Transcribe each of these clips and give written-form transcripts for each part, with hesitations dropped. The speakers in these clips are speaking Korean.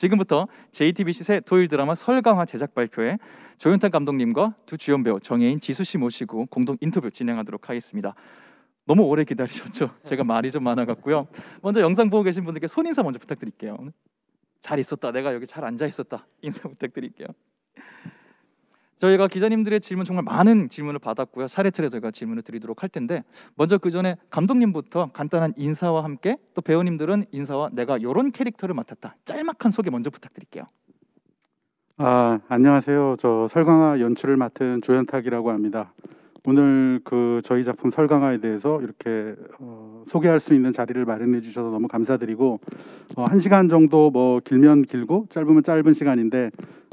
지금부터 JTBC 새 토요일 드라마 설강화 제작 발표에 조윤탁 감독님과 두 주연 배우 정혜인, 지수 씨 모시고 공동 인터뷰 진행하도록 하겠습니다. 너무 오래 기다리셨죠? 제가 말이 좀 많아갖고요. 먼저 영상 보고 계신 분들께 손인사 먼저 부탁드릴게요. 잘 있었다, 내가 여기 잘 앉아 있었다, 인사 부탁드릴게요. 저희가 기자님들의 질문, 정말 많은 질문을 받았고요. 차례차례 저희가 질문을 드리도록 할 텐데, 먼저 그 전에 감독님부터 간단한 인사와 함께 또 배우님들은 인사와 내가 이런 캐릭터를 맡았다, 짤막한 소개 먼저 부탁드릴게요. 안녕하세요. 저 설강화 연출을 맡은 조연탁이라고 합니다. 오늘 저희 작품 설강화에 대해서 이렇게 소개할 수 있는 자리를 마련해 주셔서 너무 감사드리고, 1시간 정도 뭐 길면 길고 짧으면 짧은 시간인데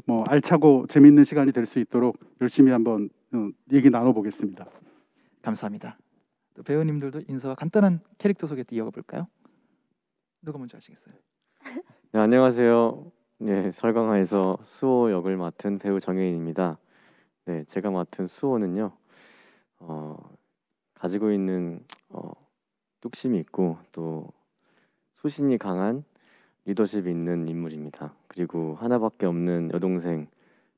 뭐 알차고 재밌는 시간이 될 수 있도록 열심히 한번 얘기 나눠보겠습니다. 감사합니다. 또 배우님들도 인사와 간단한 캐릭터 소개 이어가 볼까요? 누가 먼저 하시겠어요? 네, 안녕하세요. 네, 설강화에서 수호 역을 맡은 배우 정혜인입니다. 네, 제가 맡은 수호는요, 가지고 있는 뚝심이 있고 또 소신이 강한 리더십이 있는 인물입니다. 그리고 하나밖에 없는 여동생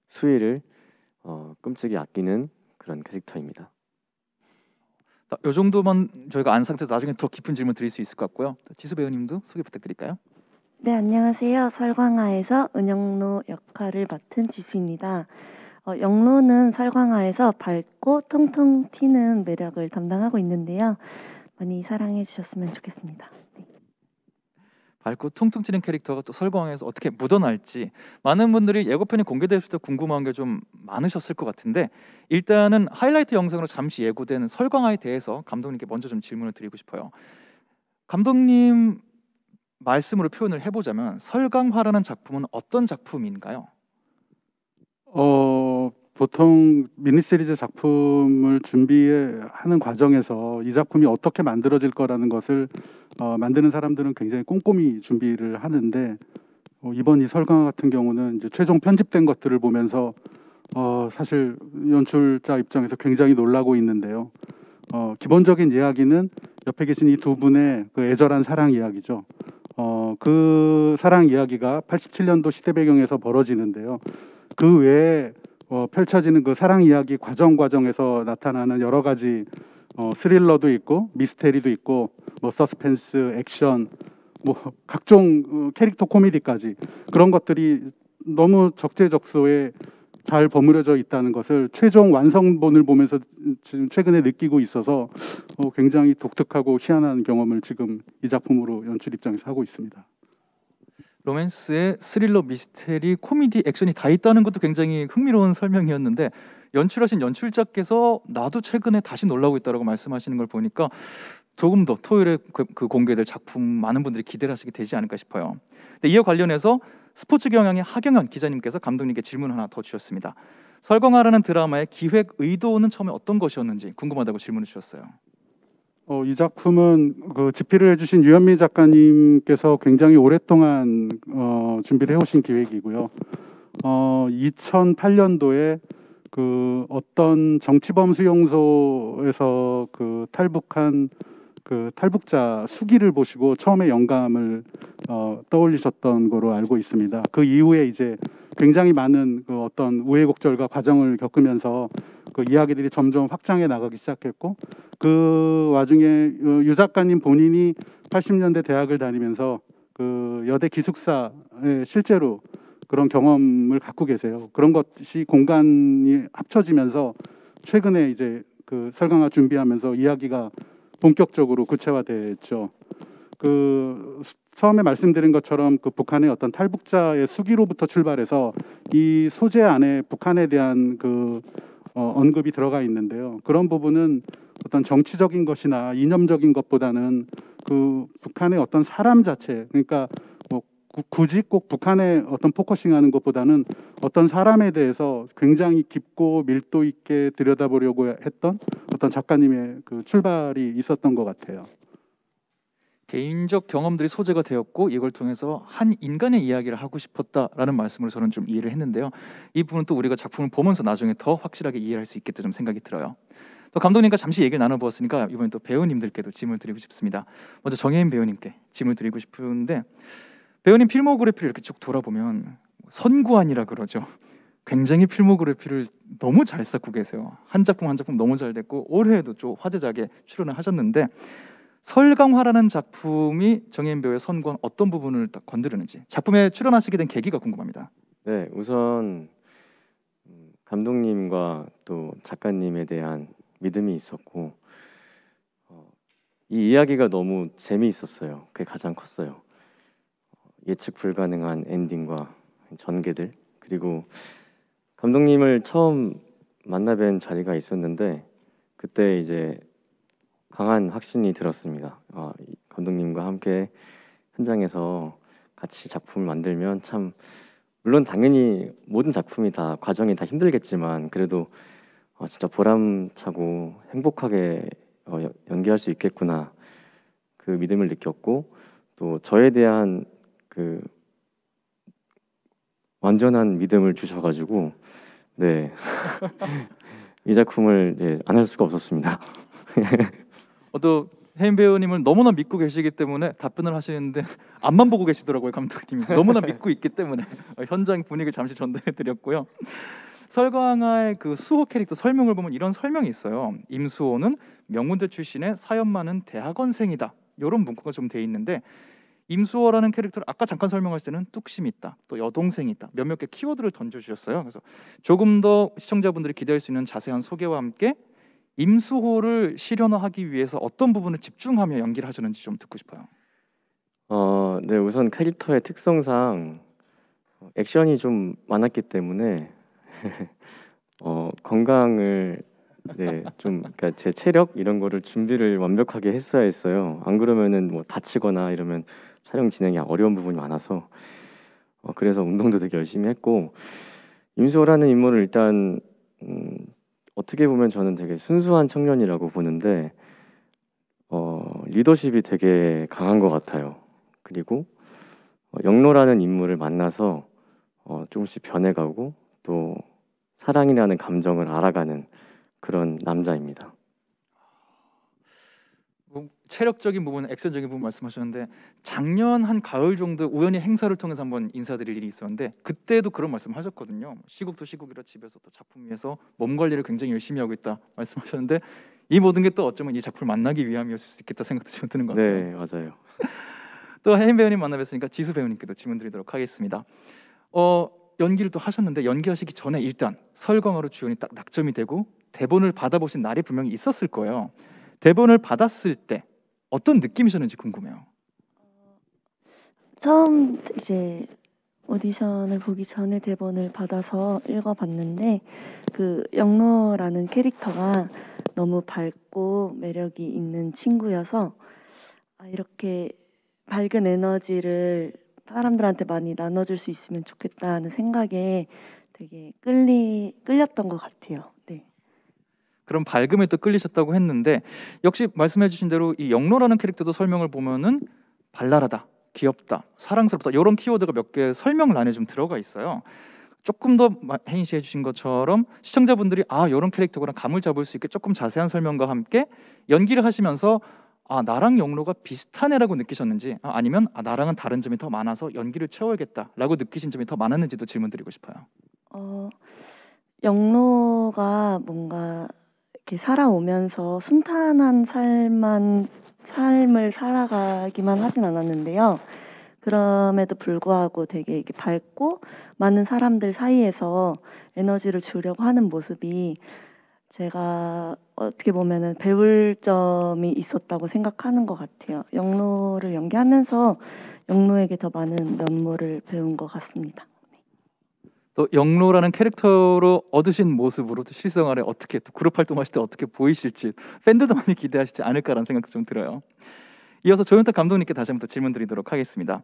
수희를 끔찍이 아끼는 그런 캐릭터입니다. 이 정도만 저희가 안 상태에서 나중에 더 깊은 질문 드릴 수 있을 것 같고요. 지수 배우님도 소개 부탁드릴까요? 네, 안녕하세요. 설광화에서 은영로 역할을 맡은 지수입니다. 영로는 설광화에서 밝고 통통 튀는 매력을 담당하고 있는데요. 많이 사랑해 주셨으면 좋겠습니다. 네. 밝고 통통 튀는 캐릭터가 또 설광화에서 어떻게 묻어날지 많은 분들이 예고편이 공개됐을 때 궁금한 게 좀 많으셨을 것 같은데, 일단은 하이라이트 영상으로 잠시 예고된 설광화에 대해서 감독님께 먼저 좀 질문을 드리고 싶어요. 감독님 말씀으로 표현을 해보자면 설강화라는 작품은 어떤 작품인가요? 보통 미니시리즈 작품을 준비하는 과정에서 이 작품이 어떻게 만들어질 거라는 것을 만드는 사람들은 굉장히 꼼꼼히 준비를 하는데, 이번 이 설강화 같은 경우는 이제 최종 편집된 것들을 보면서 사실 연출자 입장에서 굉장히 놀라고 있는데요. 기본적인 이야기는 옆에 계신 이 두 분의 그 애절한 사랑 이야기죠. 그 사랑 이야기가 87년도 시대 배경에서 벌어지는데요. 그 외에 펼쳐지는 그 사랑 이야기 과정에서 나타나는 여러 가지 스릴러도 있고 미스테리도 있고 뭐 서스펜스, 액션, 뭐 각종 캐릭터 코미디까지 그런 것들이 너무 적재적소에 잘 버무려져 있다는 것을 최종 완성본을 보면서 지금 최근에 느끼고 있어서 굉장히 독특하고 희한한 경험을 지금 이 작품으로 연출 입장에서 하고 있습니다. 로맨스에 스릴러, 미스테리, 코미디, 액션이 다 있다는 것도 굉장히 흥미로운 설명이었는데, 연출하신 연출자께서 나도 최근에 다시 놀라고 있다라고 말씀하시는 걸 보니까 조금 더 토요일에 그 공개될 작품 많은 분들이 기대를 하시게 되지 않을까 싶어요. 근데 이와 관련해서 스포츠 경향의 하경연 기자님께서 감독님께 질문 하나 더 주셨습니다. 설광화라는 드라마의 기획 의도는 처음에 어떤 것이었는지 궁금하다고 질문을 주셨어요. 이 작품은 그 집필을 해주신 유현미 작가님께서 굉장히 오랫동안 준비를 해오신 기획이고요. 2008년도에 그 어떤 정치범 수용소에서 그 탈북한 그 탈북자 수기를 보시고 처음에 영감을 떠올리셨던 거로 알고 있습니다. 그 이후에 이제 굉장히 많은 그 어떤 우여곡절과 과정을 겪으면서 그 이야기들이 점점 확장해 나가기 시작했고, 그 와중에 유 작가님 본인이 80년대 대학을 다니면서 그 여대 기숙사에 실제로 그런 경험을 갖고 계세요. 그런 것이 공간이 합쳐지면서 최근에 이제 그 설강화 준비하면서 이야기가 본격적으로 구체화됐죠. 그 처음에 말씀드린 것처럼 그 북한의 어떤 탈북자의 수기로부터 출발해서 이 소재 안에 북한에 대한 그 언급이 들어가 있는데요. 그런 부분은 어떤 정치적인 것이나 이념적인 것보다는 그 북한의 어떤 사람 자체, 그러니까 뭐 굳이 꼭 북한에 어떤 포커싱하는 것보다는 어떤 사람에 대해서 굉장히 깊고 밀도 있게 들여다보려고 했던 어떤 작가님의 그 출발이 있었던 것 같아요. 개인적 경험들이 소재가 되었고 이걸 통해서 한 인간의 이야기를 하고 싶었다라는 말씀을 저는 좀 이해를 했는데요. 이 부분은 또 우리가 작품을 보면서 나중에 더 확실하게 이해할 수 있겠다 좀 생각이 들어요. 또 감독님과 잠시 얘기를 나눠보았으니까 이번엔 또 배우님들께도 질문을 드리고 싶습니다. 먼저 정혜인 배우님께 질문을 드리고 싶은데, 배우님 필모그래피를 이렇게 쭉 돌아보면 선구안이라 그러죠. 굉장히 필모그래피를 너무 잘 쌓고 계세요. 한 작품 한 작품 너무 잘 됐고 올해에도 좀 화제작에 출연을 하셨는데 설강화라는 작품이 정혜인 배우의 선구안 어떤 부분을 딱 건드리는지 작품에 출연하시게 된 계기가 궁금합니다. 네, 우선 감독님과 또 작가님에 대한 믿음이 있었고 이 이야기가 너무 재미있었어요. 그게 가장 컸어요. 예측 불가능한 엔딩과 전개들 그리고 감독님을 처음 만나뵌 자리가 있었는데 그때 이제 강한 확신이 들었습니다. 감독님과 함께 현장에서 같이 작품을 만들면 참 물론 당연히 모든 작품이 다 과정이 다 힘들겠지만 그래도 진짜 보람차고 행복하게 연기할 수 있겠구나 그 믿음을 느꼈고 또 저에 대한 그 완전한 믿음을 주셔가지고 네 이 작품을 안 할 수가 없었습니다. 또 혜인 배우님을 너무나 믿고 계시기 때문에 답변을 하시는데 앞만 보고 계시더라고요 감독님이. 너무나 믿고 있기 때문에 현장 분위기를 잠시 전달해드렸고요. 설광아의 그 수호 캐릭터 설명을 보면 이런 설명이 있어요. 임수호는 명문대 출신의 사연 많은 대학원생이다. 이런 문구가 좀 돼 있는데 임수호라는 캐릭터를 아까 잠깐 설명하실 때는 뚝심이 있다, 또 여동생이 있다 몇몇 개 키워드를 던져주셨어요. 그래서 조금 더 시청자분들이 기대할 수 있는 자세한 소개와 함께 임수호를 실현화하기 위해서 어떤 부분을 집중하며 연기를 하셨는지 좀 듣고 싶어요. 네 우선 캐릭터의 특성상 액션이 좀 많았기 때문에 건강을 좀 그러니까 제 체력 이런 거를 준비를 완벽하게 했어야 했어요. 안 그러면은 뭐 다치거나 이러면 촬영 진행이 어려운 부분이 많아서 그래서 운동도 되게 열심히 했고 임수호라는 인물을 일단 어떻게 보면 저는 되게 순수한 청년이라고 보는데 리더십이 되게 강한 것 같아요. 그리고 영로라는 인물을 만나서 조금씩 변해가고 또 사랑이라는 감정을 알아가는 그런 남자입니다. 뭐 체력적인 부분, 액션적인 부분 말씀하셨는데 작년 한 가을 정도 우연히 행사를 통해서 한번 인사드릴 일이 있었는데 그때도 그런 말씀하셨거든요. 시국도 시국이라 집에서 또 작품 위해서 몸 관리를 굉장히 열심히 하고 있다 말씀하셨는데 이 모든 게 또 어쩌면 이 작품을 만나기 위함이었을 수 있겠다 생각도 좀 드는 것 같아요. 네, 맞아요. 또 혜인 배우님 만나 뵀으니까 지수 배우님께도 질문 드리도록 하겠습니다. 연기를 또 하셨는데 연기하시기 전에 일단 설광으로 주연이 딱 낙점이 되고 대본을 받아보신 날이 분명히 있었을 거예요. 대본을 받았을 때 어떤 느낌이셨는지 궁금해요. 처음 이제 오디션을 보기 전에 대본을 받아서 읽어봤는데 그 영로라는 캐릭터가 너무 밝고 매력이 있는 친구여서 이렇게 밝은 에너지를 사람들한테 많이 나눠줄 수 있으면 좋겠다는 생각에 되게 끌렸던 것 같아요. 네. 그럼 밝음에 또 끌리셨다고 했는데 역시 말씀해주신 대로 이 영로라는 캐릭터도 설명을 보면은 발랄하다, 귀엽다, 사랑스럽다 이런 키워드가 몇 개 설명란에 좀 들어가 있어요. 조금 더 혜인 씨 해주신 것처럼 시청자분들이 이런 캐릭터구나 감을 잡을 수 있게 조금 자세한 설명과 함께 연기를 하시면서 나랑 영로가 비슷하네라고 느끼셨는지 아니면 나랑은 다른 점이 더 많아서 연기를 채워야겠다라고 느끼신 점이 더 많았는지도 질문 드리고 싶어요. 영로가 뭔가 이렇게 살아오면서 순탄한 삶을 살아가기만 하진 않았는데요. 그럼에도 불구하고 되게 이렇게 밝고 많은 사람들 사이에서 에너지를 주려고 하는 모습이 제가 어떻게 보면은 배울 점이 있었다고 생각하는 것 같아요. 영로를 연기하면서 영로에게 더 많은 면모를 배운 것 같습니다. 또 영로라는 캐릭터로 얻으신 모습으로 또 실생활에 어떻게 또 그룹 활동하실 때 어떻게 보이실지 팬들도 많이 기대하시지 않을까라는 생각도 좀 들어요. 이어서 조윤탁 감독님께 다시 한번 또 질문 드리도록 하겠습니다.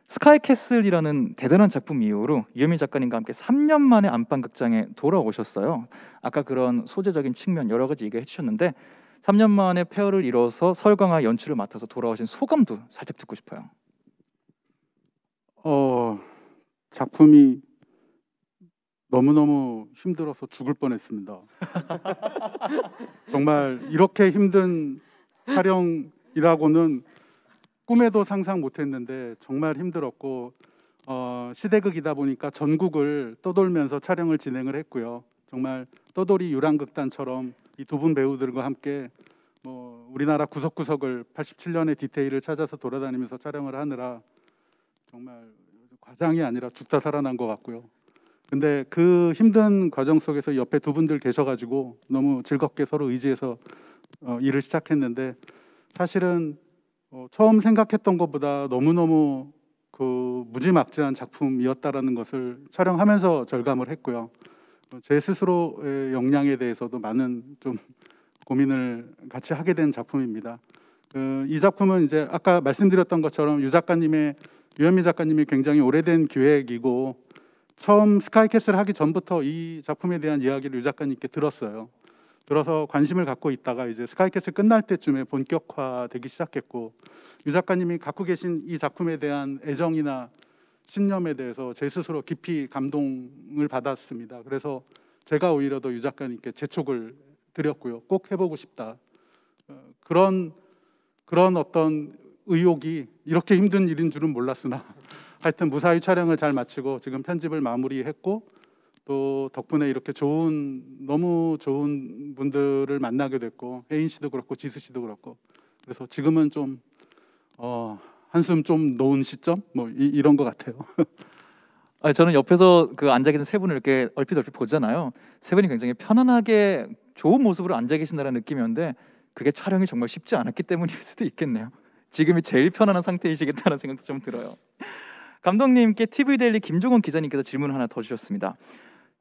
스카이캐슬이라는 대단한 작품 이후로 유현민 작가님과 함께 3년 만에 안방극장에 돌아오셨어요. 아까 그런 소재적인 측면 여러 가지 얘기해 주셨는데 3년 만에 페어를 이뤄서 설광아 연출을 맡아서 돌아오신 소감도 살짝 듣고 싶어요. 작품이 너무너무 힘들어서 죽을 뻔했습니다. 정말 이렇게 힘든 촬영이라고는 꿈에도 상상 못했는데 정말 힘들었고 시대극이다 보니까 전국을 떠돌면서 촬영을 진행을 했고요. 정말 떠돌이 유랑극단처럼 이 두 분 배우들과 함께 뭐 우리나라 구석구석을 87년의 디테일을 찾아서 돌아다니면서 촬영을 하느라 정말 과장이 아니라 죽다 살아난 것 같고요. 근데 그 힘든 과정 속에서 옆에 두 분들 계셔가지고 너무 즐겁게 서로 의지해서 일을 시작했는데 사실은 처음 생각했던 것보다 너무너무 그 무지막지한 작품이었다라는 것을 촬영하면서 절감을 했고요. 제 스스로의 역량에 대해서도 많은 좀 고민을 같이 하게 된 작품입니다. 이 작품은 이제 아까 말씀드렸던 것처럼 유현미 작가님이 굉장히 오래된 기획이고 처음 스카이캐슬 하기 전부터 이 작품에 대한 이야기를 유 작가님께 들었어요. 들어서 관심을 갖고 있다가 이제 스카이캐슬 끝날 때쯤에 본격화되기 시작했고 유 작가님이 갖고 계신 이 작품에 대한 애정이나 신념에 대해서 제 스스로 깊이 감동을 받았습니다. 그래서 제가 오히려 더 유 작가님께 재촉을 드렸고요. 꼭 해보고 싶다. 그런 어떤 의욕이 이렇게 힘든 일인 줄은 몰랐으나 하여튼 무사히 촬영을 잘 마치고 지금 편집을 마무리했고 또 덕분에 이렇게 너무 좋은 분들을 만나게 됐고 혜인 씨도 그렇고 지수 씨도 그렇고 그래서 지금은 좀 한숨 좀 놓은 시점 뭐 이런 것 같아요. 아니, 저는 옆에서 그 앉아 계신 세 분을 이렇게 얼핏 보잖아요. 세 분이 굉장히 편안하게 좋은 모습으로 앉아 계신다는 느낌이었는데 그게 촬영이 정말 쉽지 않았기 때문일 수도 있겠네요. 지금이 제일 편안한 상태이시겠다는 생각도 좀 들어요. 감독님께 TV데일리 김종원 기자님께서 질문 하나 더 주셨습니다.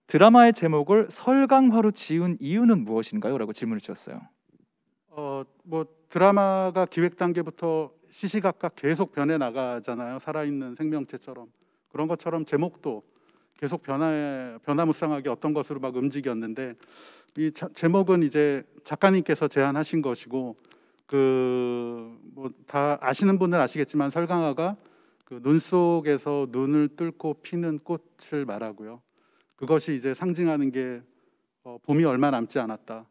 드라마의 제목을 설강화로 지은 이유는 무엇인가요? 라고 질문을 주셨어요. 뭐 드라마가 기획 단계부터 시시각각 계속 변해 나가잖아요. 살아있는 생명체처럼. 그런 것처럼 제목도 계속 변화무쌍하게 어떤 것으로 막 움직였는데 이 제목은 이제 작가님께서 제안하신 것이고 그 뭐 다 아시는 분은 아시겠지만 설강화가 그 눈 속에서 눈을 뚫고 피는 꽃을 말하고요. 그것이 이제 상징하는 게 봄이 얼마 남지 않았다.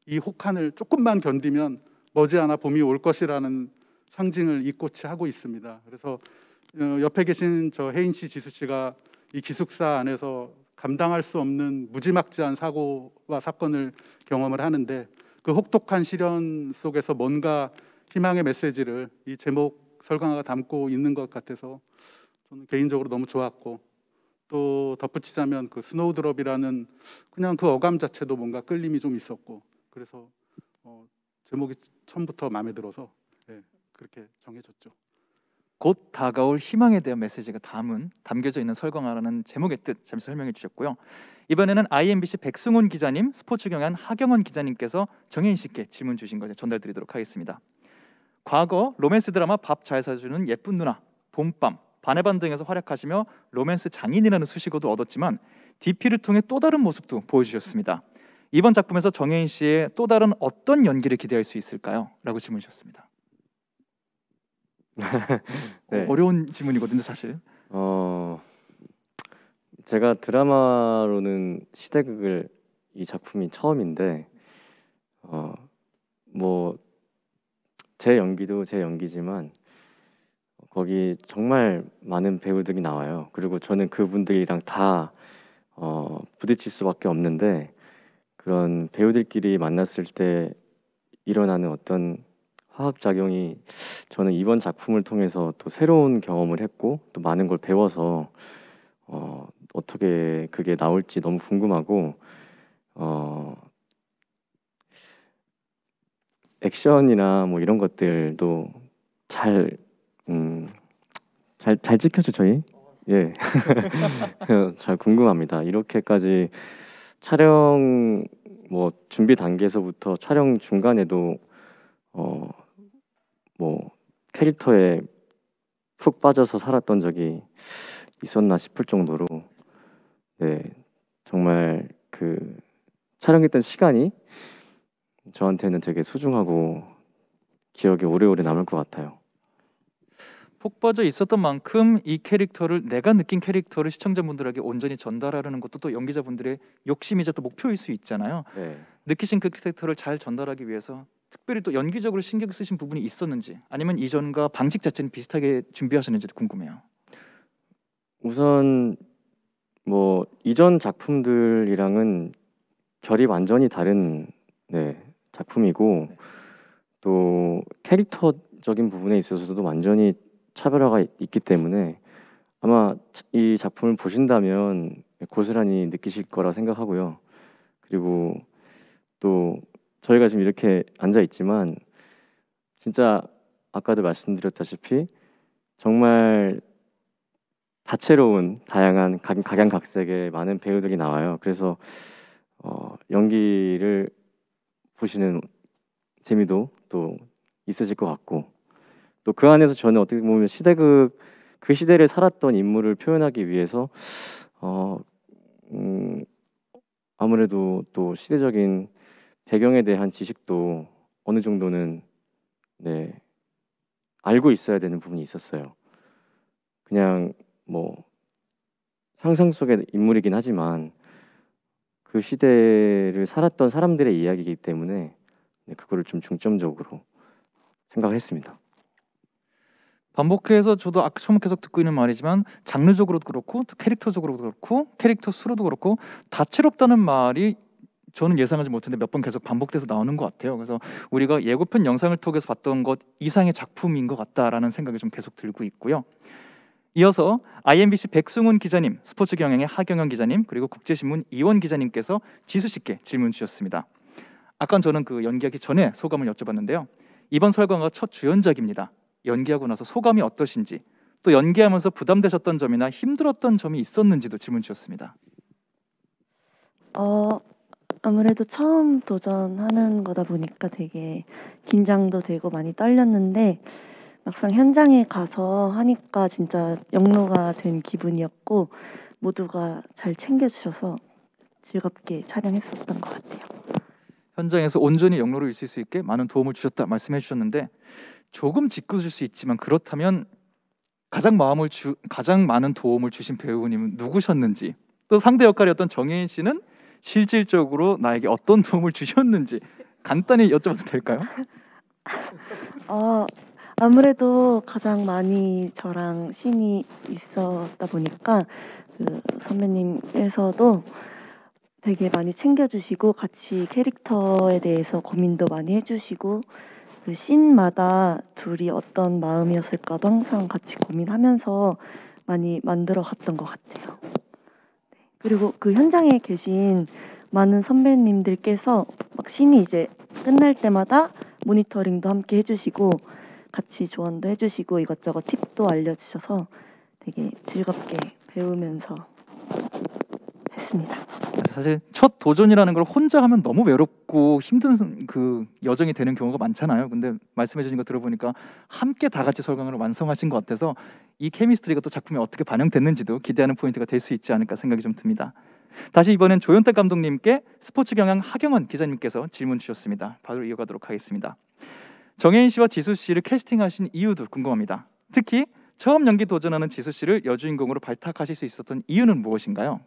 이 혹한을 조금만 견디면 머지않아 봄이 올 것이라는 상징을 이 꽃이 하고 있습니다. 그래서 옆에 계신 저 혜인 씨, 지수 씨가 이 기숙사 안에서 감당할 수 없는 무지막지한 사고와 사건을 경험을 하는데 그 혹독한 시련 속에서 뭔가 희망의 메시지를 이 제목 설강화가 담고 있는 것 같아서 저는 개인적으로 너무 좋았고 또 덧붙이자면 그 스노우드롭이라는 그냥 그 어감 자체도 뭔가 끌림이 좀 있었고 그래서 제목이 처음부터 마음에 들어서 그렇게 정해졌죠. 곧 다가올 희망에 대한 메시지가 담겨져 있는 설강화라는 제목의 뜻 잠시 설명해 주셨고요. 이번에는 IMBC 백승훈 기자님, 스포츠 경향 하경원 기자님께서 정혜인 씨께 질문 주신 거 전달드리도록 하겠습니다. 과거 로맨스 드라마 밥 잘 사주는 예쁜 누나, 봄밤, 반의 반 등에서 활약하시며 로맨스 장인이라는 수식어도 얻었지만 DP를 통해 또 다른 모습도 보여주셨습니다. 이번 작품에서 정혜인 씨의 또 다른 어떤 연기를 기대할 수 있을까요? 라고 질문 주셨습니다. 네. 어려운 질문이거든요, 사실. 제가 드라마로는 시대극을 이 작품이 처음인데 뭐 제 연기도 제 연기지만 거기 정말 많은 배우들이 나와요. 그리고 저는 그분들이랑 다 부딪힐 수밖에 없는데 그런 배우들끼리 만났을 때 일어나는 어떤 화학작용이 저는 이번 작품을 통해서 또 새로운 경험을 했고 또 많은 걸 배워서 어떻게 그게 나올지 너무 궁금하고 액션이나 뭐 이런 것들도 잘 찍혔죠 저희? 예. 잘 궁금합니다. 이렇게까지 촬영 뭐 준비 단계에서부터 촬영 중간에도 뭐 캐릭터에 푹 빠져서 살았던 적이 있었나 싶을 정도로 네 정말 그 촬영했던 시간이 저한테는 되게 소중하고 기억에 오래오래 남을 것 같아요. 폭 빠져 있었던 만큼 이 캐릭터를 내가 느낀 캐릭터를 시청자분들에게 온전히 전달하려는 것도 또 연기자분들의 욕심이자 또 목표일 수 있잖아요. 네. 느끼신 그 캐릭터를 잘 전달하기 위해서 특별히 또 연기적으로 신경 쓰신 부분이 있었는지 아니면 이전과 방식 자체는 비슷하게 준비하셨는지도 궁금해요. 우선 뭐 이전 작품들이랑은 결이 완전히 다른 작품이고 또 캐릭터적인 부분에 있어서도 완전히 차별화가 있기 때문에 아마 이 작품을 보신다면 고스란히 느끼실 거라 생각하고요. 그리고 또 저희가 지금 이렇게 앉아 있지만 진짜 아까도 말씀드렸다시피 정말 다채로운 다양한 각양각색의 많은 배우들이 나와요. 그래서 연기를 보시는 재미도 또 있으실 것 같고 또 그 안에서 저는 어떻게 보면 시대극 그 시대를 살았던 인물을 표현하기 위해서 아무래도 또 시대적인 배경에 대한 지식도 어느 정도는 알고 있어야 되는 부분이 있었어요. 그냥 뭐 상상 속의 인물이긴 하지만 그 시대를 살았던 사람들의 이야기이기 때문에 그거를 좀 중점적으로 생각을 했습니다. 반복해서 저도 아까 처음 계속 듣고 있는 말이지만 장르적으로도 그렇고 또 캐릭터적으로도 그렇고 캐릭터 수로도 그렇고 다채롭다는 말이 저는 예상하지 못했는데 몇 번 계속 반복돼서 나오는 것 같아요. 그래서 우리가 예고편 영상을 통해서 봤던 것 이상의 작품인 것 같다라는 생각이 좀 계속 들고 있고요. 이어서 IMBC 백승훈 기자님, 스포츠 경향의 하경영 기자님, 그리고 국제신문 이원 기자님께서 지수 씨께 질문 주셨습니다. 아까 저는 그 연기하기 전에 소감을 여쭤봤는데요. 이번 설광화가 첫 주연작입니다. 연기하고 나서 소감이 어떠신지, 또 연기하면서 부담되셨던 점이나 힘들었던 점이 있었는지도 질문 주셨습니다. 아무래도 처음 도전하는 거다 보니까 되게 긴장도 되고 많이 떨렸는데 막상 현장에 가서 하니까 진짜 영로가 된 기분이었고 모두가 잘 챙겨주셔서 즐겁게 촬영했었던 것 같아요. 현장에서 온전히 영로를 있을 수 있게 많은 도움을 주셨다 말씀해 주셨는데 조금 짓궂을 수 있지만 그렇다면 가장 많은 도움을 주신 배우님은 누구셨는지, 또 상대 역할이었던 정혜인 씨는 실질적으로 나에게 어떤 도움을 주셨는지 간단히 여쭤봐도 될까요? 아무래도 가장 많이 저랑 씬이 있었다 보니까 그 선배님께서도 되게 많이 챙겨주시고 같이 캐릭터에 대해서 고민도 많이 해주시고 그 씬마다 둘이 어떤 마음이었을까도 항상 같이 고민하면서 많이 만들어 갔던 것 같아요. 그리고 그 현장에 계신 많은 선배님들께서 막 씬이 이제 끝날 때마다 모니터링도 함께 해주시고 같이 조언도 해주시고 이것저것 팁도 알려주셔서 되게 즐겁게 배우면서 했습니다. 사실 첫 도전이라는 걸 혼자 하면 너무 외롭고 힘든 그 여정이 되는 경우가 많잖아요. 근데 말씀해 주신 거 들어보니까 함께 다 같이 설광을 완성하신 것 같아서 이 케미스트리가 또 작품에 어떻게 반영됐는지도 기대하는 포인트가 될 수 있지 않을까 생각이 좀 듭니다. 다시 이번엔 조연탁 감독님께 스포츠 경향 하경원 기자님께서 질문 주셨습니다. 바로 이어가도록 하겠습니다. 정혜인 씨와 지수 씨를 캐스팅하신 이유도 궁금합니다. 특히 처음 연기 도전하는 지수 씨를 여주인공으로 발탁하실 수 있었던 이유는 무엇인가요?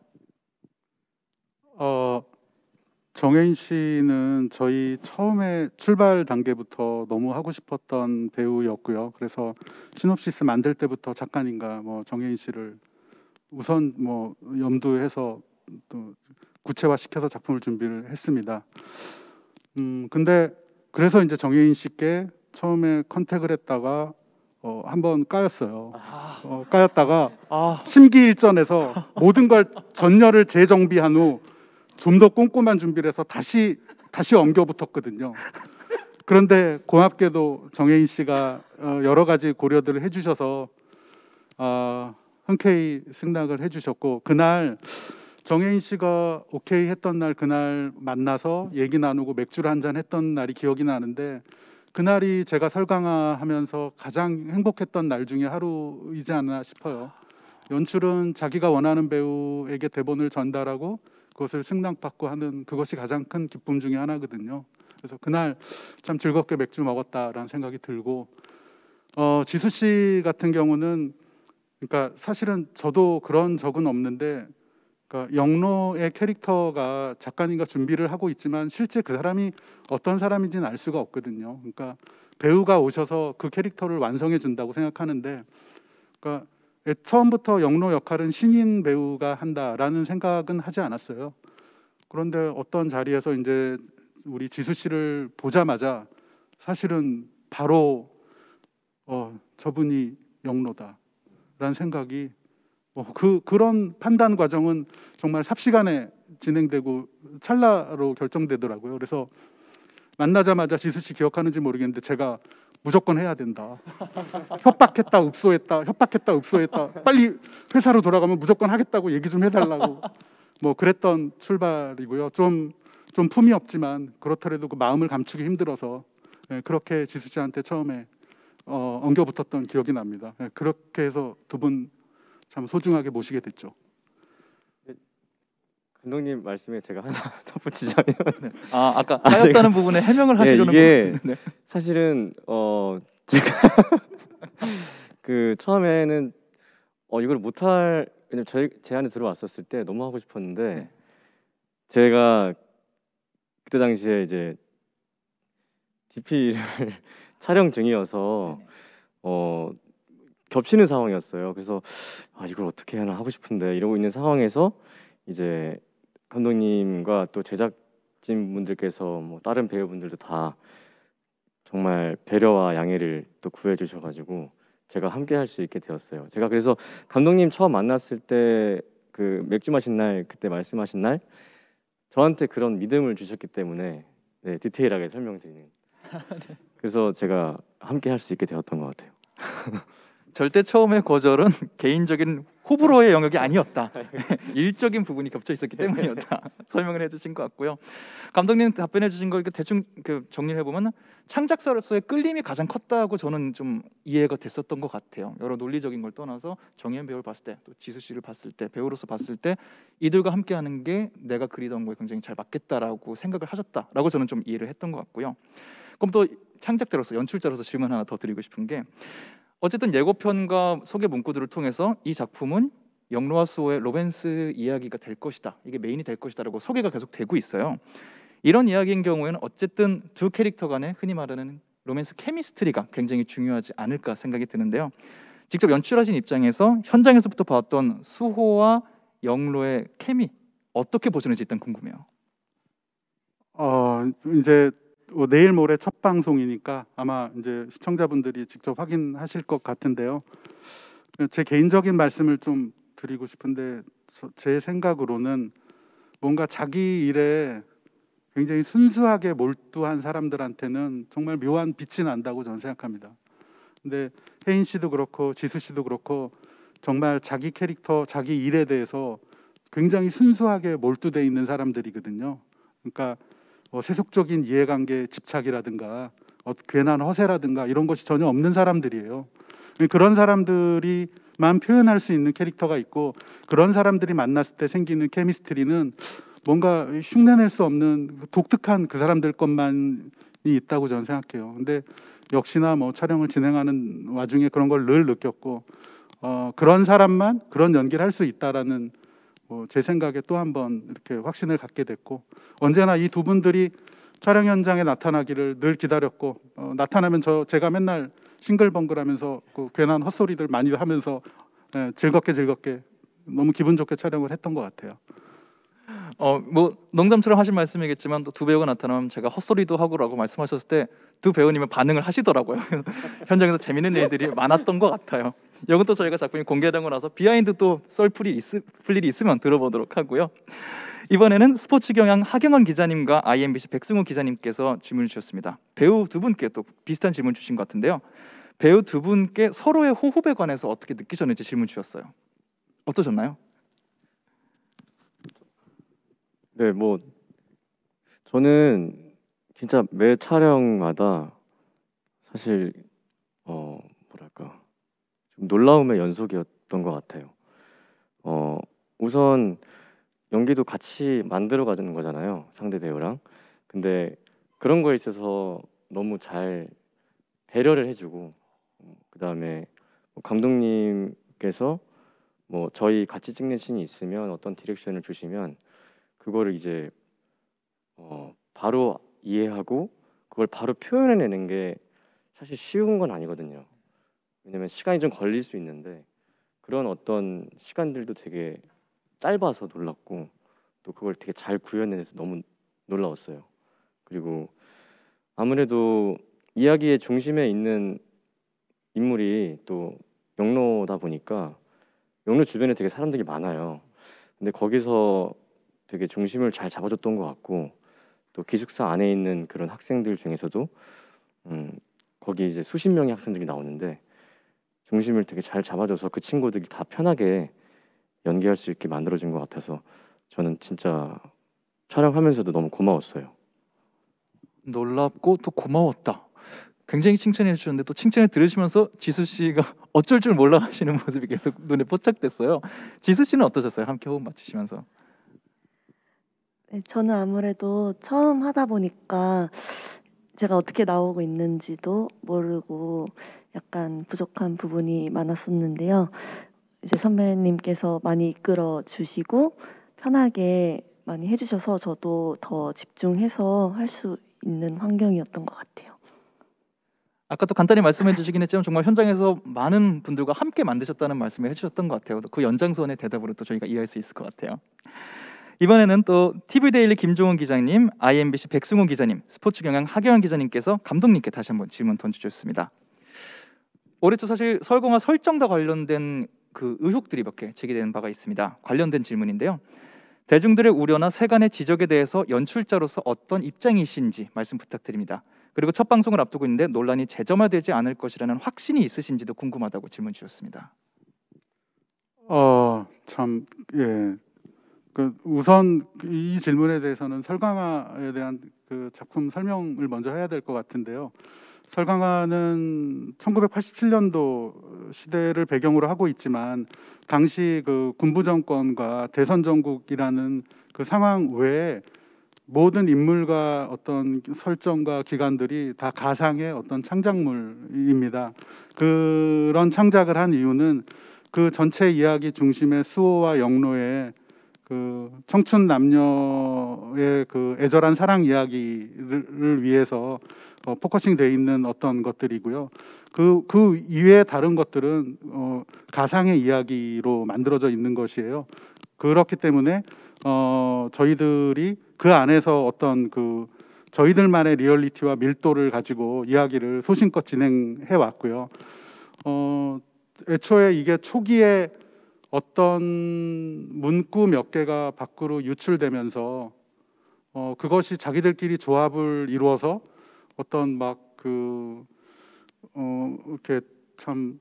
정혜인 씨는 저희 처음에 출발 단계부터 너무 하고 싶었던 배우였고요. 그래서 시놉시스 만들 때부터 작가님과 정혜인 씨를 우선 염두해서 또 구체화시켜서 작품을 준비를 했습니다. 근데 그래서 이제 정혜인 씨께 처음에 컨택을 했다가 한번 까였어요. 까였다가 심기일전에서 모든 걸 전열을 재정비한 후 좀 더 꼼꼼한 준비를 해서 다시 엉겨 붙었거든요. 그런데 고맙게도 정혜인 씨가 여러 가지 고려들을 해주셔서 흔쾌히 승낙을 해주셨고, 그날 정혜인 씨가 오케이 했던 날, 그날 만나서 얘기 나누고 맥주를 한잔 했던 날이 기억이 나는데 그날이 제가 설강화 하면서 가장 행복했던 날 중에 하루이지 않나 싶어요. 연출은 자기가 원하는 배우에게 대본을 전달하고 그것을 승낙받고 하는 그것이 가장 큰 기쁨 중에 하나거든요. 그래서 그날 참 즐겁게 맥주 먹었다라는 생각이 들고, 지수 씨 같은 경우는 그러니까 사실은 저도 그런 적은 없는데 그러니까 영로의 캐릭터가 작가님과 준비를 하고 있지만 실제 그 사람이 어떤 사람인지는 알 수가 없거든요. 그러니까 배우가 오셔서 그 캐릭터를 완성해 준다고 생각하는데, 그러니까 처음부터 영로 역할은 신인 배우가 한다라는 생각은 하지 않았어요. 그런데 어떤 자리에서 이제 우리 지수 씨를 보자마자 사실은 바로 저분이 영로다라는 생각이, 그런 판단 과정은 정말 삽시간에 진행되고 찰나로 결정되더라고요. 그래서 만나자마자 지수 씨 기억하는지 모르겠는데 제가 무조건 해야 된다. 협박했다, 읍소했다, 협박했다, 읍소했다. 빨리 회사로 돌아가면 무조건 하겠다고 얘기 좀 해달라고. 뭐 그랬던 출발이고요. 좀 품이 없지만 그렇더라도 그 마음을 감추기 힘들어서 그렇게 지수 씨한테 처음에 엉겨붙었던 기억이 납니다. 그렇게 해서 두 분 참 소중하게 모시게 됐죠. 감독님 말씀에 제가 하나 덧붙이자면 아, 아까 아, 까였다는 부분에 해명을 하시려는 것 이게 같은데. 사실은 제가 그 처음에는 이걸 못할, 왜냐면 제 안에 들어왔었을 때 너무 하고 싶었는데 네. 제가 그때 당시에 이제 DP를 촬영 중이어서 겹치는 상황이었어요. 그래서 이걸 어떻게 하나 하고 싶은데 이러고 있는 상황에서 이제 감독님과 또 제작진 분들께서 뭐 다른 배우분들도 다 정말 배려와 양해를 또 구해 주셔가지고 제가 함께 할 수 있게 되었어요. 제가 그래서 감독님 처음 만났을 때 그 맥주 마신 날, 그때 말씀하신 날 저한테 그런 믿음을 주셨기 때문에 네, 디테일하게 설명드리는. 그래서 제가 함께 할 수 있게 되었던 것 같아요. 절대 처음의 거절은 개인적인 호불호의 영역이 아니었다. 일적인 부분이 겹쳐 있었기 때문이었다. 설명을 해주신 것 같고요. 감독님 답변해 주신 걸 이렇게 대충 정리를 해보면 창작자로서의 끌림이 가장 컸다고 저는 좀 이해가 됐었던 것 같아요. 여러 논리적인 걸 떠나서 정혜연 배우를 봤을 때, 또 지수 씨를 봤을 때, 배우로서 봤을 때 이들과 함께하는 게 내가 그리던 거에 굉장히 잘 맞겠다라고 생각을 하셨다라고 저는 좀 이해를 했던 것 같고요. 그럼 또 창작자로서, 연출자로서 질문 하나 더 드리고 싶은 게, 어쨌든 예고편과 소개 문구들을 통해서 이 작품은 영로와 수호의 로맨스 이야기가 될 것이다, 이게 메인이 될 것이다라고 소개가 계속 되고 있어요. 이런 이야기인 경우에는 어쨌든 두 캐릭터 간의 흔히 말하는 로맨스 케미스트리가 굉장히 중요하지 않을까 생각이 드는데요. 직접 연출하신 입장에서 현장에서부터 봤던 수호와 영로의 케미 어떻게 보시는지 일단 궁금해요. 이제 내일 모레 첫 방송이니까 아마 이제 시청자분들이 직접 확인하실 것 같은데요. 제 개인적인 말씀을 좀 드리고 싶은데, 제 생각으로는 뭔가 자기 일에 굉장히 순수하게 몰두한 사람들한테는 정말 묘한 빛이 난다고 저는 생각합니다. 근데 혜인 씨도 그렇고 지수 씨도 그렇고 정말 자기 캐릭터, 자기 일에 대해서 굉장히 순수하게 몰두돼 있는 사람들이거든요. 그러니까 세속적인 이해관계 집착이라든가 괜한 허세라든가 이런 것이 전혀 없는 사람들이에요. 그런 사람들이만 표현할 수 있는 캐릭터가 있고, 그런 사람들이 만났을 때 생기는 케미스트리는 뭔가 흉내낼 수 없는 독특한 그 사람들 것만이 있다고 저는 생각해요. 근데 역시나 뭐 촬영을 진행하는 와중에 그런 걸 늘 느꼈고, 그런 사람만 그런 연기를 할 수 있다라는 제 생각에 또 한 번 이렇게 확신을 갖게 됐고, 언제나 이 두 분들이 촬영 현장에 나타나기를 늘 기다렸고, 나타나면 제가 맨날 싱글벙글하면서 그 괜한 헛소리들 많이 하면서 즐겁게 너무 기분 좋게 촬영을 했던 것 같아요. 뭐 농담처럼 하신 말씀이겠지만 또 두 배우가 나타나면 제가 헛소리도 하고라고 말씀하셨을 때 두 배우님은 반응을 하시더라고요. 현장에서 재밌는 일들이 많았던 것 같아요. 이건 또 저희가 작품이 공개되고 나서 비하인드 또 풀 일이 있으면 들어보도록 하고요. 이번에는 스포츠 경향 하경원 기자님과 IMBC 백승우 기자님께서 질문을 주셨습니다. 배우 두 분께 또 비슷한 질문 주신 것 같은데요. 배우 두 분께 서로의 호흡에 관해서 어떻게 느끼셨는지 질문 주셨어요. 어떠셨나요? 네, 뭐 저는 진짜 매 촬영마다 사실 뭐랄까 좀 놀라움의 연속이었던 것 같아요. 우선 연기도 같이 만들어 가는 거잖아요, 상대 배우랑. 근데 그런 거에 있어서 너무 잘 배려를 해주고, 그다음에 감독님께서 뭐 저희 같이 찍는 씬이 있으면 어떤 디렉션을 주시면 그거를 이제 바로 이해하고 그걸 바로 표현해내는 게 사실 쉬운 건 아니거든요. 왜냐면 시간이 좀 걸릴 수 있는데 그런 어떤 시간들도 되게 짧아서 놀랐고 또 그걸 되게 잘 구현해내서 너무 놀라웠어요. 그리고 아무래도 이야기의 중심에 있는 인물이 또 영로다 보니까 영로 주변에 되게 사람들이 많아요. 근데 거기서 되게 중심을 잘 잡아줬던 것 같고 또 기숙사 안에 있는 그런 학생들 중에서도 거기 이제 수십 명의 학생들이 나오는데 중심을 되게 잘 잡아줘서 그 친구들이 다 편하게 연기할 수 있게 만들어준 것 같아서 저는 진짜 촬영하면서도 너무 고마웠어요. 놀랍고 또 고마웠다. 굉장히 칭찬해 주셨는데 또 칭찬을 들으시면서 지수 씨가 어쩔 줄 몰라 하시는 모습이 계속 눈에 포착됐어요. 지수 씨는 어떠셨어요? 함께 호흡 맞추시면서. 네, 저는 아무래도 처음 하다 보니까 제가 어떻게 나오고 있는지도 모르고 약간 부족한 부분이 많았었는데요. 이제 선배님께서 많이 이끌어 주시고 편하게 많이 해주셔서 저도 더 집중해서 할 수 있는 환경이었던 것 같아요. 아까 또 간단히 말씀해 주시긴 했지만 정말 현장에서 많은 분들과 함께 만드셨다는 말씀을 해주셨던 것 같아요. 그 연장선의 대답으로 또 저희가 이해할 수 있을 것 같아요. 이번에는 또 TV데일리 김종훈 기자님, IMBC 백승훈 기자님, 스포츠경향 하경환 기자님께서 감독님께 다시 한번 질문 던져주셨습니다. 올해 또 사실 설공화 설정과 관련된 그 의혹들이 몇 개 제기된 바가 있습니다. 관련된 질문인데요. 대중들의 우려나 세간의 지적에 대해서 연출자로서 어떤 입장이신지 말씀 부탁드립니다. 그리고 첫 방송을 앞두고 있는데 논란이 재점화되지 않을 것이라는 확신이 있으신지도 궁금하다고 질문 주셨습니다. 참, 예. 그 우선 이 질문에 대해서는 설강화에 대한 그 작품 설명을 먼저 해야 될 것 같은데요. 설강화는 1987년도 시대를 배경으로 하고 있지만 당시 그 군부 정권과 대선 전국이라는 그 상황 외에 모든 인물과 어떤 설정과 기관들이 다 가상의 어떤 창작물입니다. 그런 창작을 한 이유는 그 전체 이야기 중심의 수호와 영로의 그 청춘 남녀의 그 애절한 사랑 이야기를 위해서 포커싱 돼 있는 어떤 것들이고요. 그 이외의 다른 것들은 가상의 이야기로 만들어져 있는 것이에요. 그렇기 때문에 저희들이 그 안에서 어떤 그 저희들만의 리얼리티와 밀도를 가지고 이야기를 소신껏 진행해 왔고요. 애초에 이게 초기에 어떤 문구 몇 개가 밖으로 유출되면서 그것이 자기들끼리 조합을 이루어서 어떤 막 이렇게 참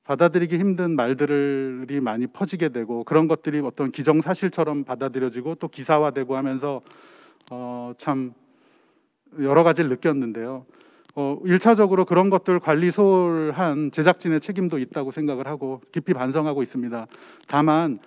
받아들이기 힘든 말들이 많이 퍼지게 되고 그런 것들이 어떤 기정사실처럼 받아들여지고 또 기사화되고 하면서 참 여러 가지를 느꼈는데요. 1차적으로 그런 것들 관리 소홀한 제작진의 책임도 있다고 생각을 하고 깊이 반성하고 있습니다. 다만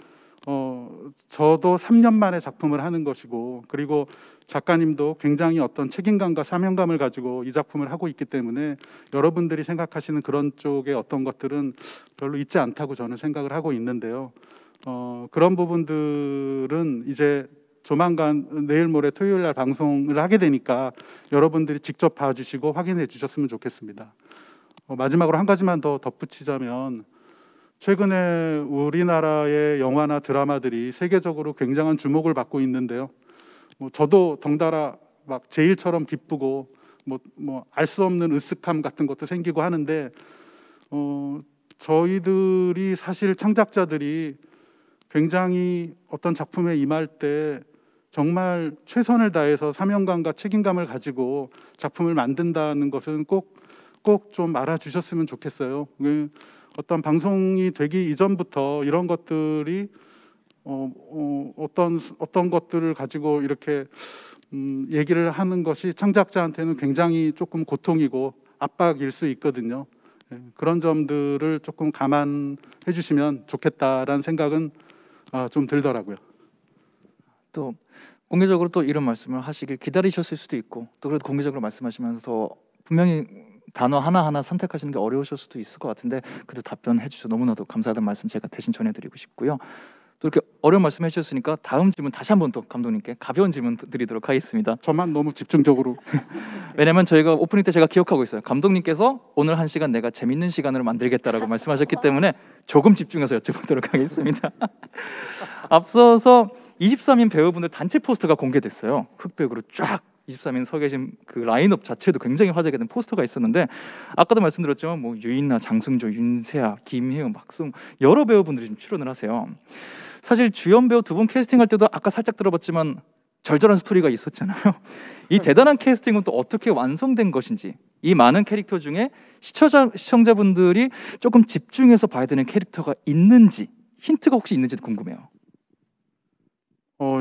저도 3년 만에 작품을 하는 것이고 그리고 작가님도 굉장히 어떤 책임감과 사명감을 가지고 이 작품을 하고 있기 때문에 여러분들이 생각하시는 그런 쪽의 어떤 것들은 별로 있지 않다고 저는 생각을 하고 있는데요. 그런 부분들은 이제 조만간 내일 모레 토요일 날 방송을 하게 되니까 여러분들이 직접 봐주시고 확인해 주셨으면 좋겠습니다. 마지막으로 한 가지만 더 덧붙이자면 최근에 우리나라의 영화나 드라마들이 세계적으로 굉장한 주목을 받고 있는데요. 저도 덩달아 막 제일처럼 기쁘고 알 수 없는 으쓱함 같은 것도 생기고 하는데 저희들이 사실 창작자들이 굉장히 어떤 작품에 임할 때 정말 최선을 다해서 사명감과 책임감을 가지고 작품을 만든다는 것은 꼭 좀 알아주셨으면 좋겠어요. 어떤 방송이 되기 이전부터 이런 것들이 어떤 것들을 가지고 이렇게 얘기를 하는 것이 창작자한테는 굉장히 조금 고통이고 압박일 수 있거든요. 그런 점들을 조금 감안해 주시면 좋겠다라는 생각은 좀 들더라고요. 또 공개적으로 또 이런 말씀을 하시길 기다리셨을 수도 있고 또 그래도 공개적으로 말씀하시면서 분명히 단어 하나하나 선택하시는 게 어려우실 수도 있을 것 같은데 그래도 답변해 주셔서 너무나도 감사하다는 말씀 제가 대신 전해드리고 싶고요. 또 이렇게 어려운 말씀 해주셨으니까 다음 질문 다시 한번 또 감독님께 가벼운 질문 드리도록 하겠습니다. 저만 너무 집중적으로 왜냐면 저희가 오프닝 때 제가 기억하고 있어요. 감독님께서 오늘 한 시간 내가 재밌는 시간으로 만들겠다라고 말씀하셨기 때문에 조금 집중해서 여쭤보도록 하겠습니다. 앞서서 23인 배우분들 단체 포스터가 공개됐어요. 흑백으로 쫙 23인 서 계신 그 라인업 자체도 굉장히 화제가 된 포스터가 있었는데 아까도 말씀드렸지만 뭐 유인나, 장승조, 윤세아, 김혜은, 박승 여러 배우분들이 좀 출연을 하세요. 사실 주연 배우 두 분 캐스팅할 때도 아까 살짝 들어봤지만 절절한 스토리가 있었잖아요. 이 대단한 캐스팅은 또 어떻게 완성된 것인지, 이 많은 캐릭터 중에 시청자분들이 조금 집중해서 봐야 되는 캐릭터가 있는지 힌트가 혹시 있는지도 궁금해요.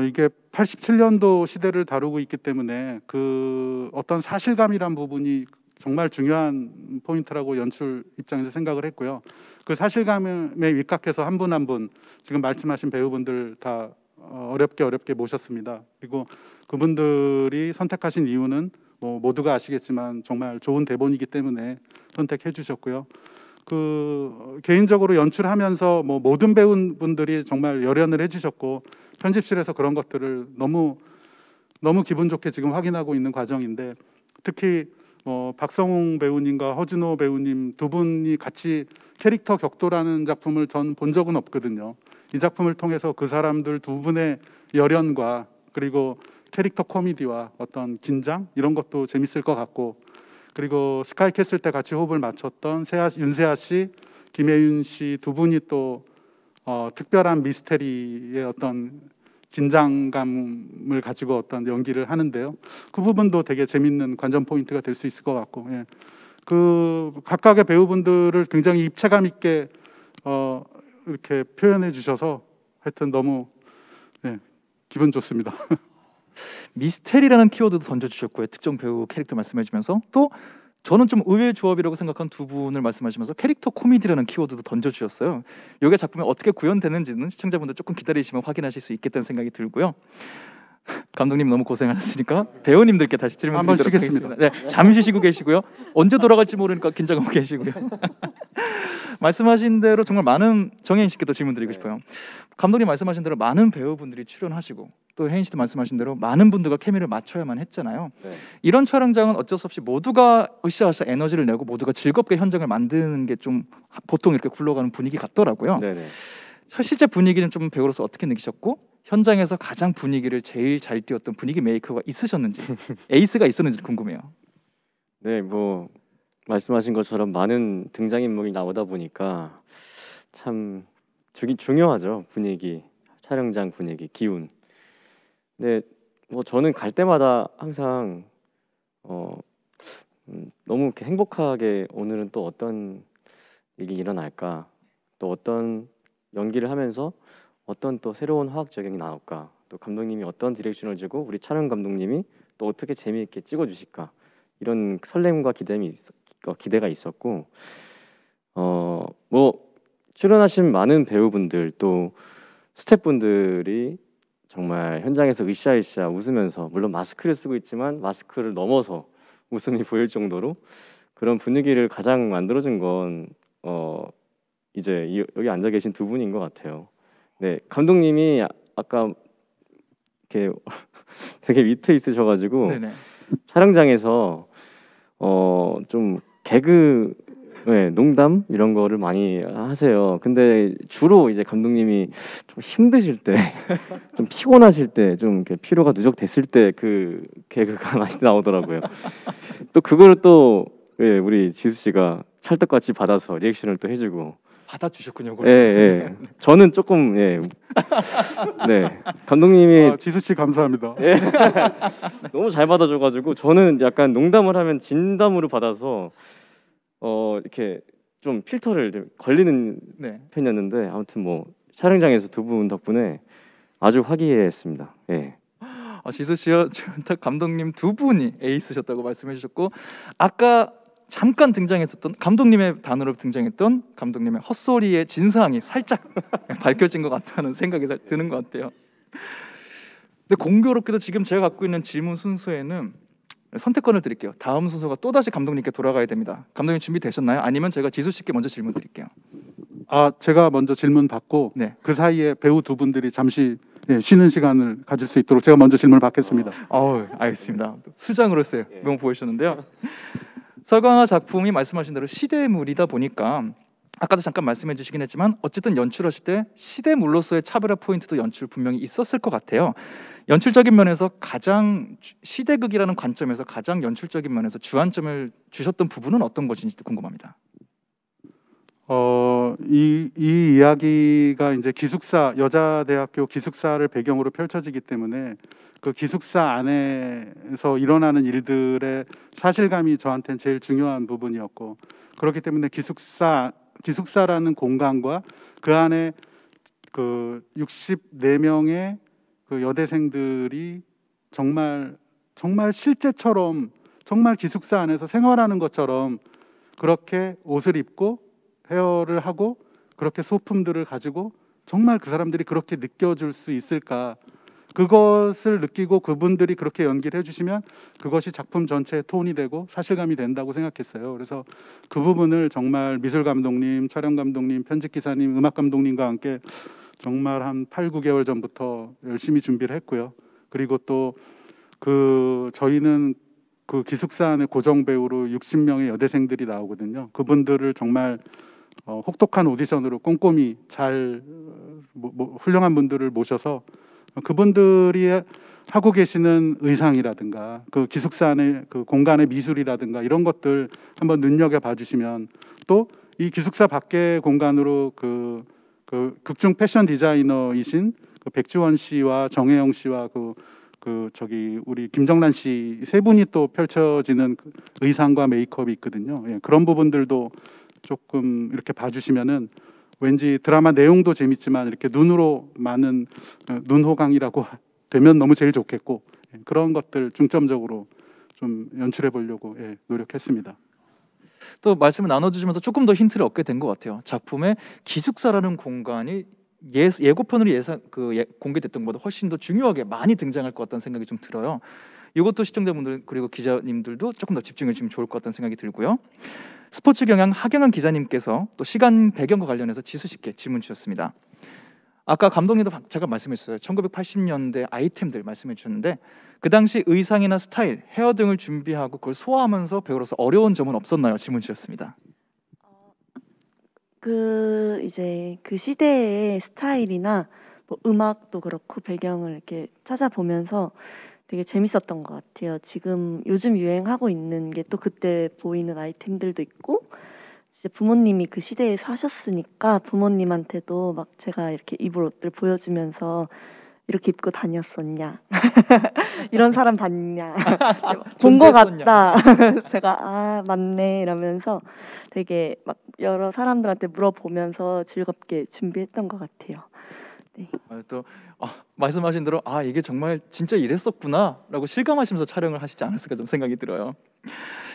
이게 87년도 시대를 다루고 있기 때문에 그 어떤 사실감이란 부분이 정말 중요한 포인트라고 연출 입장에서 생각을 했고요. 그 사실감에 입각해서 한 분 한 분 지금 말씀하신 배우분들 다 어렵게 모셨습니다. 그리고 그분들이 선택하신 이유는 뭐 모두가 아시겠지만 정말 좋은 대본이기 때문에 선택해 주셨고요. 그 개인적으로 연출하면서 뭐 모든 배우분들이 정말 열연을 해주셨고 편집실에서 그런 것들을 너무 기분 좋게 지금 확인하고 있는 과정인데 특히 박성웅 배우님과 허준호 배우님 두 분이 같이 캐릭터 격도라는 작품을 전 본 적은 없거든요. 이 작품을 통해서 그 사람들 두 분의 열연과 그리고 캐릭터 코미디와 어떤 긴장 이런 것도 재밌을 것 같고 그리고 스카이캐슬 때 같이 호흡을 맞췄던 윤세아 씨, 김혜윤 씨 두 분이 또 특별한 미스테리의 어떤 긴장감을 가지고 어떤 연기를 하는데요. 그 부분도 되게 재밌는 관전 포인트가 될 수 있을 것 같고, 예. 그 각각의 배우분들을 굉장히 입체감 있게 이렇게 표현해 주셔서 하여튼 너무 기분 좋습니다. 미스테리라는 키워드도 던져주셨고요. 특정 배우 캐릭터 말씀해주면서 또 저는 좀 의외의 조합이라고 생각한 두 분을 말씀하시면서 캐릭터 코미디라는 키워드도 던져주셨어요. 이게 작품에 어떻게 구현되는지는 시청자분들 조금 기다리시면 확인하실 수 있겠다는 생각이 들고요. 감독님 너무 고생하셨으니까 배우님들께 다시 질문 한번 드리도록 쉬겠습니다. 하겠습니다. 네, 잠시 쉬고 계시고요. 언제 돌아갈지 모르니까 긴장하고 계시고요. 말씀하신 대로 정말 많은 정혜인 씨께 또 질문 드리고 싶어요. 감독님 말씀하신 대로 많은 배우분들이 출연하시고 또 혜인 씨도 말씀하신 대로 많은 분들과 케미를 맞춰야만 했잖아요. 네. 이런 촬영장은 어쩔 수 없이 모두가 으쌰으쌰 에너지를 내고 모두가 즐겁게 현장을 만드는 게 좀 보통 이렇게 굴러가는 분위기 같더라고요. 네네. 실제 분위기는 좀 배우로서 어떻게 느끼셨고 현장에서 가장 분위기를 제일 잘 띄웠던 분위기 메이커가 있으셨는지 에이스가 있었는지 궁금해요. 네, 뭐 말씀하신 것처럼 많은 등장인물이 나오다 보니까 참 중요하죠. 분위기, 촬영장 분위기, 기운. 근데 뭐 저는 갈 때마다 항상 너무 이렇게 행복하게 오늘은 또 어떤 일이 일어날까, 또 어떤 연기를 하면서 어떤 또 새로운 화학 적용이 나올까, 또 감독님이 어떤 디렉션을 주고 우리 촬영 감독님이 또 어떻게 재미있게 찍어주실까, 이런 설렘과 기대가 있었고 뭐 출연하신 많은 배우분들 또 스태프분들이 정말 현장에서 으쌰으쌰 웃으면서 물론 마스크를 쓰고 있지만 마스크를 넘어서 웃음이 보일 정도로 그런 분위기를 가장 만들어준 건 이제 여기 앉아 계신 두 분인 것 같아요. 네, 감독님이 아까 이렇게 되게 밑에 있으셔가지고 네네. 촬영장에서 좀 개그, 농담 이런 거를 많이 하세요. 근데 주로 이제 감독님이 좀 힘드실 때, 좀 피곤하실 때, 좀 이렇게 피로가 누적됐을 때 그 개그가 많이 나오더라고요. 또 그거를 또 우리 지수 씨가 찰떡같이 받아서 리액션을 또 해주고. 받아주셨군요. 예. 저는 조금 네, 감독님이 지수 씨 감사합니다. 너무 잘 받아줘가지고 저는 약간 농담을 하면 진담으로 받아서 이렇게 좀 필터를 좀 걸리는 네. 편이었는데 아무튼 뭐 촬영장에서 두 분 덕분에 아주 화기애애했습니다. 예. 지수 씨와 조윤탁 감독님 두 분이 에이스셨다고 말씀해 주셨고 아까 잠깐 등장했었던 감독님의 단어로 등장했던 감독님의 헛소리의 진상이 살짝 밝혀진 것 같다는 생각이 드는 것 같아요. 근데 공교롭게도 지금 제가 갖고 있는 질문 순서에는 선택권을 드릴게요. 다음 순서가 또다시 감독님께 돌아가야 됩니다. 감독님 준비되셨나요? 아니면 제가 지수 씨께 먼저 질문 드릴게요. 제가 먼저 질문 받고 네. 그 사이에 배우 두 분들이 잠시 쉬는 시간을 가질 수 있도록 제가 먼저 질문을 받겠습니다. 알겠습니다. 수장으로서의 예. 명 보여주셨는데요. 설광화 작품이 말씀하신 대로 시대물이다 보니까 아까도 잠깐 말씀해 주시긴 했지만 어쨌든 연출하실 때 시대물로서의 차별화 포인트도 연출 분명히 있었을 것 같아요. 연출적인 면에서 가장 시대극이라는 관점에서 가장 연출적인 면에서 주안점을 주셨던 부분은 어떤 것인지 궁금합니다. 이 이야기가 이제 기숙사 여자대학교 기숙사를 배경으로 펼쳐지기 때문에 그 기숙사 안에서 일어나는 일들의 사실감이 저한테는 제일 중요한 부분이었고, 그렇기 때문에 기숙사라는 공간과 그 안에 그 64명의 그 여대생들이 정말 실제처럼 정말 기숙사 안에서 생활하는 것처럼 그렇게 옷을 입고 헤어를 하고 그렇게 소품들을 가지고 정말 그 사람들이 그렇게 느껴줄 수 있을까, 그것을 느끼고 그분들이 그렇게 연기를 해주시면 그것이 작품 전체의 톤이 되고 사실감이 된다고 생각했어요. 그래서 그 부분을 정말 미술 감독님, 촬영 감독님, 편집 기사님, 음악 감독님과 함께 정말 한 8, 9개월 전부터 열심히 준비를 했고요. 그리고 또 저희는 그 기숙사 안에 고정 배우로 60명의 여대생들이 나오거든요. 그분들을 정말 혹독한 오디션으로 꼼꼼히 잘 훌륭한 분들을 모셔서 그분들이 하고 계시는 의상이라든가 그 기숙사 안의 그 공간의 미술이라든가 이런 것들 한번 눈여겨 봐주시면, 또 이 기숙사 밖의 공간으로 그 극중 패션 디자이너이신 그 백지원 씨와 정혜영 씨와 우리 김정란 씨 세 분이 또 펼쳐지는 그 의상과 메이크업이 있거든요. 그런 부분들도 조금 이렇게 봐주시면은 왠지 드라마 내용도 재밌지만 이렇게 눈으로 많은 눈호강이라고 되면 너무 제일 좋겠고, 그런 것들 중점적으로 좀 연출해 보려고 노력했습니다. 또 말씀을 나눠주시면서 조금 더 힌트를 얻게 된 것 같아요. 작품의 기숙사라는 공간이 예고편으로 공개됐던 것보다 훨씬 더 중요하게 많이 등장할 것 같다는 생각이 좀 들어요. 이것도 시청자분들 그리고 기자님들도 조금 더 집중해 주시면 좋을 것 같다는 생각이 들고요. 스포츠 경향 하경환 기자님께서 또 시간 배경과 관련해서 지수 씨께 질문 주셨습니다. 아까 감독님도 잠깐 말씀했어요. 1980년대 아이템들 말씀해 주셨는데 그 당시 의상이나 스타일, 헤어 등을 준비하고 그걸 소화하면서 배우로서 어려운 점은 없었나요? 질문 주셨습니다. 이제 그 시대의 스타일이나 뭐 음악도 그렇고 배경을 이렇게 찾아보면서 되게 재밌었던 것 같아요. 지금 요즘 유행하고 있는 게 또 그때 보이는 아이템들도 있고, 이제 부모님이 그 시대에 사셨으니까 부모님한테도 막 제가 이렇게 입을 옷들 보여주면서 이렇게 입고 다녔었냐 이런 사람 봤냐 본 거 존재했었냐. 같다 제가 맞네 이러면서 되게 막 여러 사람들한테 물어보면서 즐겁게 준비했던 것 같아요. 또 말씀하신 대로 이게 정말 진짜 이랬었구나라고 실감하시면서 촬영을 하시지 않았을까 좀 생각이 들어요.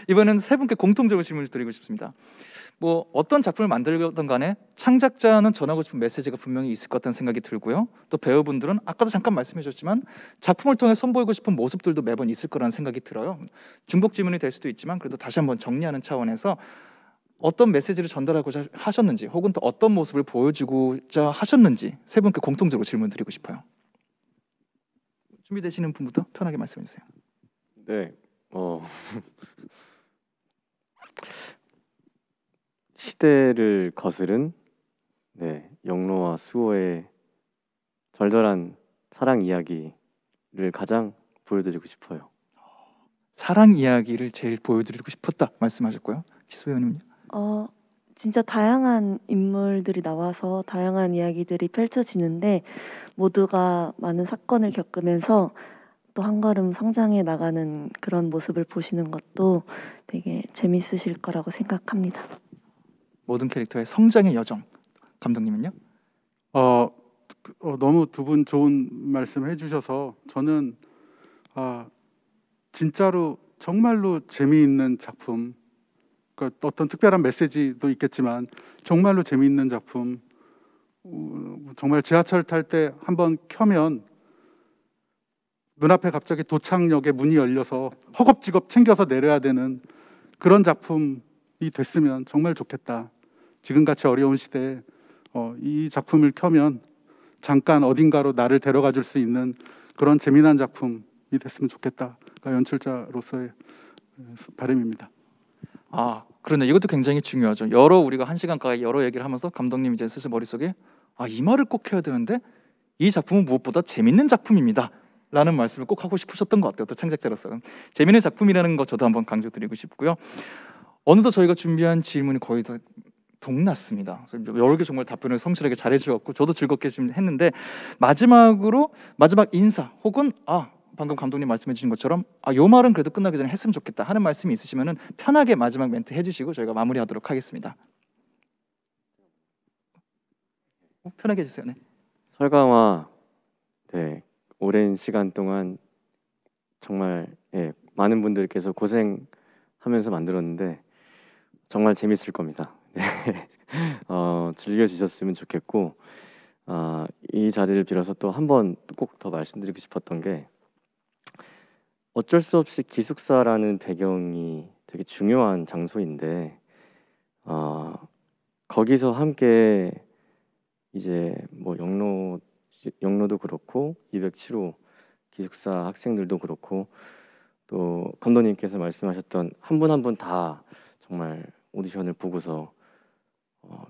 이번엔 세 분께 공통적으로 질문을 드리고 싶습니다. 뭐 어떤 작품을 만들던 간에 창작자는 전하고 싶은 메시지가 분명히 있을 것 같다는 생각이 들고요. 또 배우분들은 아까도 잠깐 말씀해 주셨지만 작품을 통해 선보이고 싶은 모습들도 매번 있을 거라는 생각이 들어요. 중복 질문이 될 수도 있지만 그래도 다시 한번 정리하는 차원에서 어떤 메시지를 전달하고자 하셨는지 혹은 또 어떤 모습을 보여주고자 하셨는지 세 분께 공통적으로 질문 드리고 싶어요. 준비되시는 분부터 편하게 말씀해 주세요. 네. 시대를 거스른 영로와 수호의 절절한 사랑 이야기를 가장 보여드리고 싶어요. 사랑 이야기를 제일 보여드리고 싶었다 말씀하셨고요. 지수 배우님은요? 진짜 다양한 인물들이 나와서 다양한 이야기들이 펼쳐지는데 모두가 많은 사건을 겪으면서 또 한 걸음 성장해 나가는 그런 모습을 보시는 것도 되게 재밌으실 거라고 생각합니다. 모든 캐릭터의 성장의 여정. 감독님은요? 너무 두 분 좋은 말씀 해주셔서 저는 진짜로 정말로 재미있는 작품, 그러니까 어떤 특별한 메시지도 있겠지만 정말로 재미있는 작품, 정말 지하철 탈 때 한번 켜면 눈앞에 갑자기 도착역에 문이 열려서 허겁지겁 챙겨서 내려야 되는 그런 작품이 됐으면 정말 좋겠다. 지금같이 어려운 시대에 이 작품을 켜면 잠깐 어딘가로 나를 데려가 줄 수 있는 그런 재미난 작품이 됐으면 좋겠다가 연출자로서의 바람입니다. 아, 그러네. 이것도 굉장히 중요하죠. 우리가 1시간 가까이 여러 얘기를 하면서 감독님이 이제 슬슬 머릿속에 이 말을 꼭 해야 되는데 이 작품은 무엇보다 재밌는 작품입니다. 라는 말씀을 꼭 하고 싶으셨던 것 같아요. 또 창작자로서 재밌는 작품이라는 거 저도 한번 강조드리고 싶고요. 어느덧 저희가 준비한 질문이 거의 다 동났습니다. 여러 개 정말 답변을 성실하게 잘해주셨고 저도 즐겁게 지금 했는데 마지막 인사 혹은 방금 감독님 말씀해주신 것처럼 요 말은 그래도 끝나기 전에 했으면 좋겠다 하는 말씀이 있으시면은 편하게 마지막 멘트 해주시고 저희가 마무리하도록 하겠습니다. 편하게 해주세요. 네. 설강화 네, 오랜 시간 동안 정말 많은 분들께서 고생하면서 만들었는데 정말 재밌을 겁니다. 네. 즐겨주셨으면 좋겠고 이 자리를 빌어서 또 한 번 꼭 더 말씀드리고 싶었던 게 어쩔 수 없이 기숙사라는 배경이 되게 중요한 장소인데 거기서 함께 이제 뭐 영로도 그렇고 207호 기숙사 학생들도 그렇고 또 감독님께서 말씀하셨던 한 분 한 분 다 정말 오디션을 보고서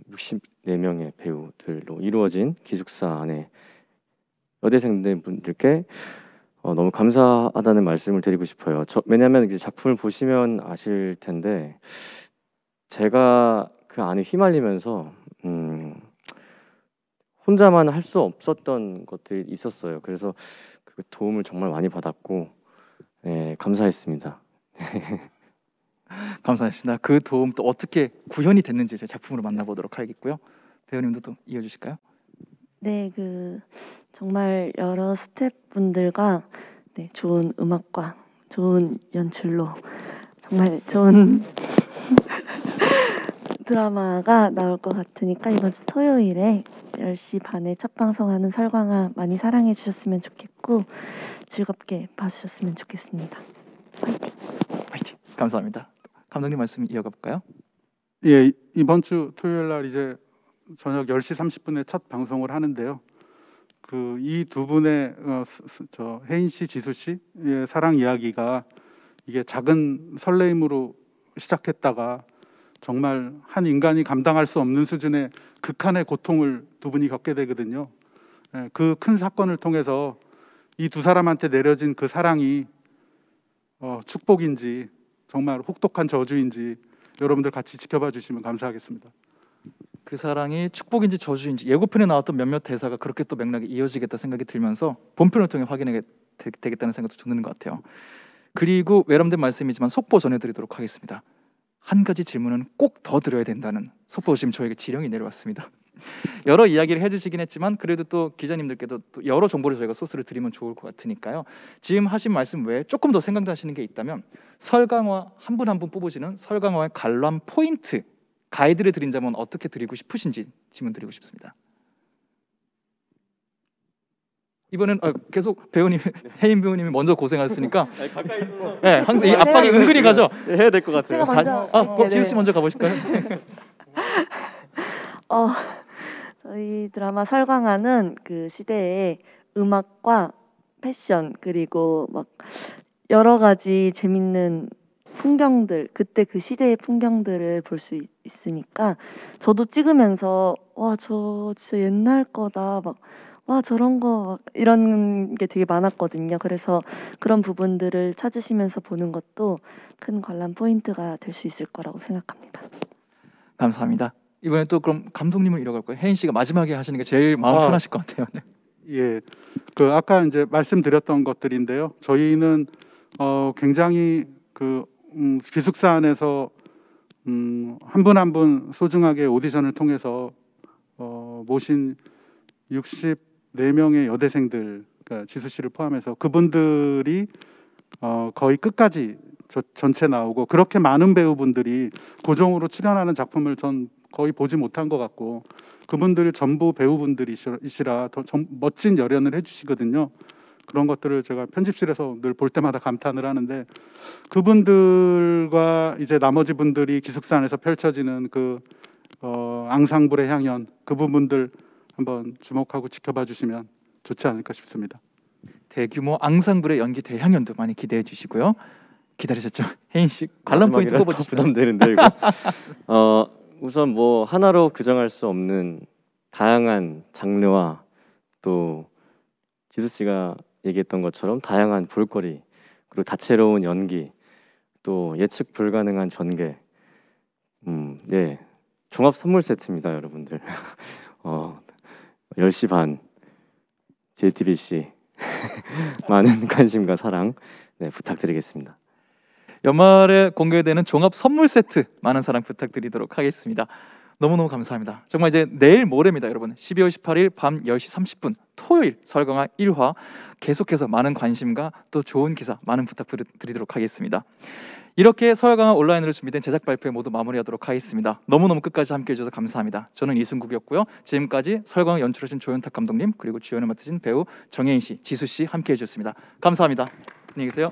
64명의 배우들로 이루어진 기숙사 안에 여대생들 분들께 너무 감사하다는 말씀을 드리고 싶어요. 왜냐하면 이제 작품을 보시면 아실 텐데 제가 그 안에 휘말리면서 혼자만 할 수 없었던 것들이 있었어요. 그래서 그 도움을 정말 많이 받았고 감사했습니다. 감사합니다. 그 도움 또 어떻게 구현이 됐는지 저희 작품으로 만나보도록 하겠고요. 배우님도 또 이어주실까요? 네, 정말 여러 스태프분들과 좋은 음악과 좋은 연출로 정말 좋은 드라마가 나올 것 같으니까 이번 주 토요일에 10시 반에 첫 방송하는 설광화 많이 사랑해 주셨으면 좋겠고 즐겁게 봐주셨으면 좋겠습니다. 화이팅! 화이팅! 감사합니다. 감독님 말씀 이어가 볼까요? 예, 이번 주 토요일 날 이제 저녁 10시 30분에 첫 방송을 하는데요. 이 두 분의 혜인 씨, 지수 씨의 사랑 이야기가 이게 작은 설레임으로 시작했다가 정말 한 인간이 감당할 수 없는 수준의 극한의 고통을 두 분이 겪게 되거든요. 그 큰 사건을 통해서 이 두 사람한테 내려진 그 사랑이 축복인지 정말 혹독한 저주인지 여러분들 같이 지켜봐 주시면 감사하겠습니다. 그 사랑이 축복인지 저주인지 예고편에 나왔던 몇몇 대사가 그렇게 또 맥락이 이어지겠다 생각이 들면서 본편을 통해 확인하게 되겠다는 생각도 드는 것 같아요. 그리고 외람된 말씀이지만 속보 전해드리도록 하겠습니다. 한 가지 질문은 꼭 더 드려야 된다는 속보 지금 저에게 지령이 내려왔습니다. 여러 이야기를 해주시긴 했지만 그래도 또 기자님들께도 또 여러 정보를 저희가 소스를 드리면 좋을 것 같으니까요. 지금 하신 말씀 외에 조금 더 생각나시는 게 있다면 설강화 한 분 한 분 뽑으시는 설강화의 관람 포인트 가이드를 드린다면 어떻게 드리고 싶으신지 질문 드리고 싶습니다. 이번엔 계속 배우님 혜인 배우님이 먼저 고생하셨으니까 가까이서 네, 항상 이 압박이 은근히 가죠. 해야 될 것 같아요. 제가 먼저 지수 씨 먼저 가보실까요? 저희 드라마 설광화는 그 시대의 음악과 패션 그리고 막 여러 가지 재밌는 풍경들 그때 그 시대의 풍경들을 볼 수 있으니까 저도 찍으면서 와 저 진짜 옛날 거다 막 와 저런 거 막 이런 게 되게 많았거든요. 그래서 그런 부분들을 찾으시면서 보는 것도 큰 관람 포인트가 될 수 있을 거라고 생각합니다. 감사합니다. 이번에 또 그럼 감독님을 이어갈 거예요. 혜인 씨가 마지막에 하시는 게 제일 마음 편하실 것 같아요. 네. 예, 아까 이제 말씀드렸던 것들인데요. 저희는 굉장히 기숙사 안에서 한 분 한 분 소중하게 오디션을 통해서 모신 64명의 여대생들, 그러니까 지수 씨를 포함해서 그분들이 거의 끝까지 전체 나오고 그렇게 많은 배우분들이 고정으로 출연하는 작품을 전 거의 보지 못한 것 같고 그분들이 전부 배우분들이시라 더 멋진 열연을 해주시거든요. 그런 것들을 제가 편집실에서 늘 볼 때마다 감탄을 하는데 그분들과 이제 나머지 분들이 기숙사 안에서 펼쳐지는 그 앙상블의 향연 그 부분들 한번 주목하고 지켜봐 주시면 좋지 않을까 싶습니다. 대규모 앙상블의 연기 대향연도 많이 기대해 주시고요. 기다리셨죠? 혜인 씨 관람 포인트 마지막이라 더 꼽아주시죠. 부담되는데 이거. 우선 뭐 하나로 규정할 수 없는 다양한 장르와 또 지수 씨가 얘기했던 것처럼 다양한 볼거리 그리고 다채로운 연기 또 예측 불가능한 전개 네 종합 선물 세트입니다 여러분들. 10시 반 JTBC 많은 관심과 사랑 네, 부탁드리겠습니다. 연말에 공개되는 종합 선물 세트 많은 사랑 부탁드리도록 하겠습니다. 너무너무 감사합니다. 정말 이제 내일 모레입니다, 여러분. 12월 18일 밤 10시 30분 토요일 설강화 1화 계속해서 많은 관심과 또 좋은 기사 많은 부탁드리도록 하겠습니다. 이렇게 서울강화 온라인으로 준비된 제작 발표 모두 마무리하도록 하겠습니다. 너무너무 끝까지 함께해 주셔서 감사합니다. 저는 이승국이었고요. 지금까지 서울강화 연출하신 조현탁 감독님 그리고 주연을 맡으신 배우 정혜인 씨, 지수 씨 함께해 주셨습니다. 감사합니다. 안녕히 계세요.